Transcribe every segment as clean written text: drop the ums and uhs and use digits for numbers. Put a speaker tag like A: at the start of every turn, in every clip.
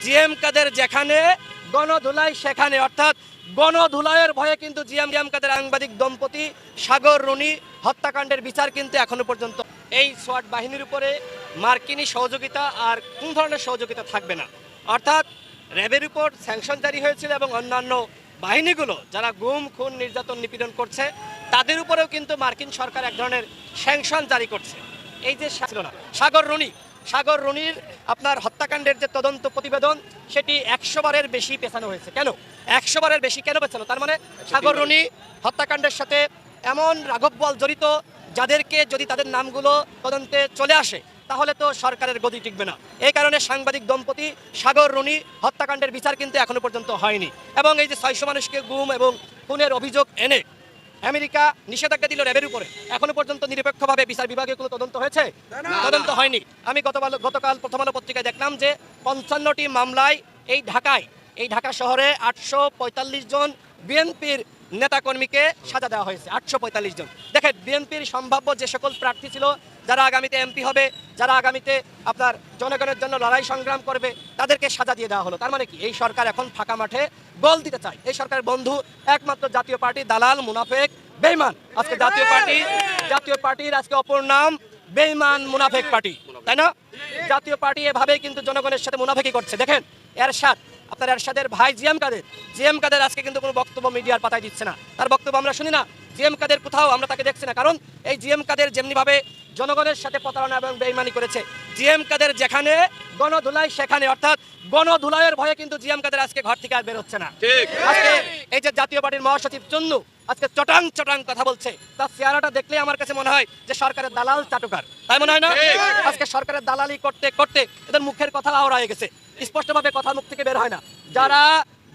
A: GM কাদের যেখানে গণধুলাই সেখানে, অর্থাৎ গণধুলাইয়ের ভয়ে কিন্তু জিএম কাদের সাংবাদিক দম্পতি সাগর রুনি হত্যাকাণ্ডের বিচার কিন্তু এখনো পর্যন্ত এই সোয়াট বাহিনীর উপরে মার্কিনী সহযোগিতা আর কোন ধরনের সহযোগিতা থাকবে না। অর্থাৎ র্যাবের উপর স্যাংশন জারি হয়েছিল এবং অন্যান্য বাহিনীগুলো যারা গুম খুন নির্যাতন নিপীড়ন করছে তাদের উপরেও কিন্তু মার্কিন সরকার এক ধরনের স্যাংশন জারি করছে। এই যে সাগর রুনির আপনার হত্যাকাণ্ডের যে তদন্ত প্রতিবেদন সেটি 100 বারের বেশি পেছানো হয়েছে। কেন 100 বারের বেশি কেন পেছানো? তার মানে সাগর রুনি হত্যাকাণ্ডের সাথে এমন রাঘব বোয়াল জড়িত যাদেরকে যদি তাদের নামগুলো তদন্তে চলে আসে তাহলে তো সরকারের গদি টিকবে না। এই কারণে সাংবাদিক দম্পতি সাগর রুনি হত্যাকাণ্ডের বিচার কিন্তু এখনো পর্যন্ত হয়নি। এবং এই যে 600 মানুষকে গুম এবং খুনের অভিযোগ এনে আমেরিকা নিষেধাজ্ঞা দিল র্যাবের উপরে, এখনো পর্যন্ত নিরপেক্ষভাবে বিচার বিভাগে কোনো তদন্ত হয়েছে? তদন্ত হয়নি। আমি গতকাল প্রথম আলো পত্রিকায় দেখলাম যে 55টি মামলায় এই ঢাকা শহরে 845 জন বিএনপির নেতাকর্মীকে সাজা দেওয়া হয়েছে। 845 জন। দেখেন, বিএনপির সম্ভাব্য যে সকল প্রার্থী ছিল, যারা আগামীতে এমপি হবে, যারা আগামীতে আপনার জনগণের জন্য লড়াই সংগ্রাম করবে, তাদেরকে সাজা দিয়ে দেওয়া হলো। তার মানে কি এই সরকার এখন ফাঁকা মাঠে গোল দিতে চায়। এই সরকারের বন্ধু একমাত্র জাতীয় পার্টি দালাল মুনাফেক বেঈমান। আজকে জাতীয় পার্টির আজকে অপর নাম বেঈমান মুনাফেক পার্টি, তাই না? জাতীয় পার্টি এভাবেই কিন্তু জনগণের সাথে মুনাফেকি করছে। দেখেন আপনার এরশাদের ভাই জিএম কাদের আজকে কিন্তু কোনো বক্তব্য মিডিয়ার পাতায় দিচ্ছে না, তার বক্তব্য আমরা শুনি না। জিএম কাদের কোথাও আমরা তাকে দেখছি না, কারণ এই জিএম কাদের যেমনিভাবে জনগণের সাথে প্রতারণা এবং বেঈমানি করেছে, জিএম কাদের যেখানে গণধুলাই সেখানে, অর্থাৎ গণধুলাইয়ের ভয়ে কিন্তু জিএম কাদের আজকে ঘর থেকে আর বের হচ্ছে না। আজকে এই যে জাতীয় পার্টির মহাসচিব চন্নু আজকে চটাং কথা বলছে, তার চেহারাটা দেখলে আমার কাছে মনে হয় যে সরকারের দালাল চাটুকার, তাই মনে হয় না? আজকে সরকারের দালালি করতে করতে এদের মুখের কথা আওড়া হয়ে গেছে, স্পষ্টভাবে কথা মুখ থেকে বের হয় না। যারা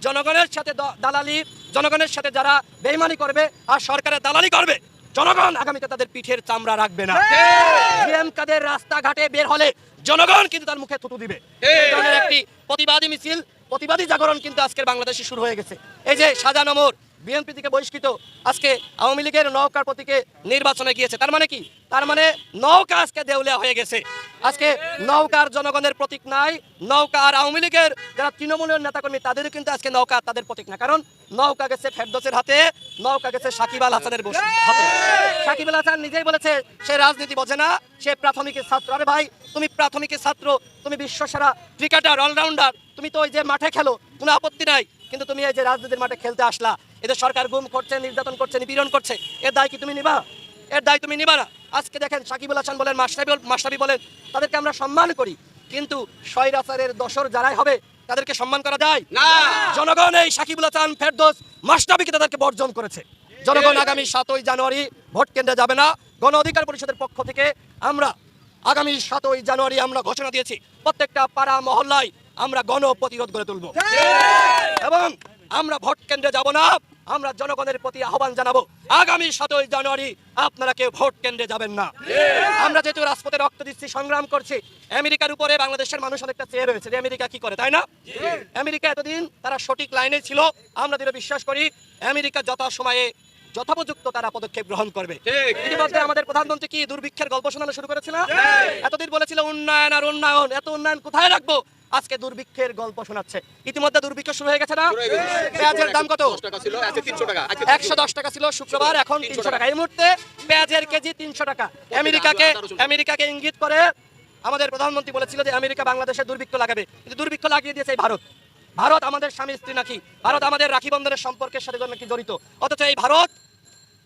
A: জনগণের সাথে দালালি, জনগণের সাথে যারা বেঈমানি করবে আর সরকারের দালালি করবে, জনগণ আগামীতে তাদের পিঠের চামড়া রাখবে না। জিএম কাদের রাস্তাঘাটে বের হলে জনগণ কিন্তু তার মুখে থুতু দিবে। এই ধরনের একটি প্রতিবাদী মিছিল, প্রতিবাদী জাগরণ কিন্তু আজকের বাংলাদেশে শুরু হয়ে গেছে। এই যে শাহজাহান ওমর বিএনপি থেকে বহিষ্কৃত, আজকে আওয়ামী লীগের নৌকার প্রতীকে নির্বাচনে গিয়েছে। তার মানে কি? তার মানে নৌকা আজকে দেউলিয়া হয়ে গেছে। আজকে নৌকার জনগণের প্রতীক নাই, নৌকা আর আওয়ামী লীগের যারা তৃণমূলের নেতাকর্মী তাদেরও কিন্তু আজকে নৌকা তাদের প্রতীক না, কারণ নৌকা গেছে ফেরদৌসের হাতে, নৌকা গেছে সাকিব আল হাসানের হাতে। সাকিব আল হাসান নিজেই বলেছে সে রাজনীতি বোঝে না, সে প্রাথমিকের ছাত্র। আরে ভাই, তুমি প্রাথমিকের ছাত্র, তুমি বিশ্বসেরা ক্রিকেটার, অলরাউন্ডার, তুমি তো ওই যে মাঠে খেলো, কোনো আপত্তি নাই, কিন্তু তুমি এই যে রাজনীতির মাঠে খেলতে আসলা, এদের সরকার গুম করছে, নির্যাতন করছে, নিপীড়ন করছে, এর দায় কি তুমি নিবা? এর দায় তুমি নিবা না। আজকে দেখেন, সাকিব আল হাসান বলেন, মাশরাফি বলেন, তাদেরকে আমরা সম্মান করি, কিন্তু স্বৈরাচারের দোসর যারাই হবে তাদেরকে সম্মান করা যায় না। জনগণ এই সাকিব আল হাসান, ফেরদৌস, মাশরাফিকে তাদেরকে বর্জন করেছে। জনগণ আগামী 7ই জানুয়ারি ভোট কেন্দ্রে যাবে না। গণ অধিকার পরিষদের পক্ষ থেকে আমরা আগামী 7ই জানুয়ারি আমরা ঘোষণা দিয়েছি, প্রত্যেকটা পাড়া মহল্লায় আমরা গণ প্রতিরোধ গড়ে তুলব এবং আমরা ভোট কেন্দ্রে যাব না। আমরা জনগণের প্রতি আহ্বান জানাবো, আগামী 7ই জানুয়ারি আপনারা কেউ ভোট কেন্দ্রে যাবেন না। আমরা যেহেতু রাজপথে রক্ত দিচ্ছি, সংগ্রাম করছি, আমেরিকার উপরে বাংলাদেশের মানুষ অনেকটা চেয়ে রয়েছে যে আমেরিকা কি করে, তাই না? আমেরিকা এতদিন তারা সঠিক লাইনে ছিল, আমরা দৃঢ় বিশ্বাস করি আমেরিকা যথাসময়ে যথোপযুক্ত তারা পদক্ষেপ গ্রহণ করবে। ইতিমধ্যে আমাদের প্রধানমন্ত্রী কি দুর্ভিক্ষের গল্প শোনানো শুরু করেছিল? এতদিন বলেছিল উন্নয়ন আর উন্নয়ন, এত উন্নয়ন কোথায় রাখবো? আজকে দুর্ভিক্ষের গল্প শোনাচ্ছে। ইতিমধ্যে দুর্ভিক্ষ শুরু হয়ে গেছে না? পেঁয়াজের দাম কত? 110 টাকা ছিল শুক্রবার, এখন 300 টাকা। এই মুহূর্তে পেঁয়াজের কেজি 300 টাকা। আমেরিকাকে ইঙ্গিত করে আমাদের প্রধানমন্ত্রী বলেছিল যে আমেরিকা বাংলাদেশে দুর্ভিক্ষ লাগাবে, কিন্তু দুর্ভিক্ষ লাগিয়ে দিয়েছে এই ভারত আমাদের স্বামী স্ত্রী নাকি, ভারত আমাদের রাখি বন্ধনের সম্পর্কের সাথে নাকি জড়িত, অথচ এই ভারত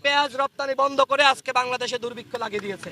A: পেঁয়াজ রপ্তানি বন্ধ করে আজকে বাংলাদেশে দুর্ভিক্ষ লাগিয়ে দিয়েছে।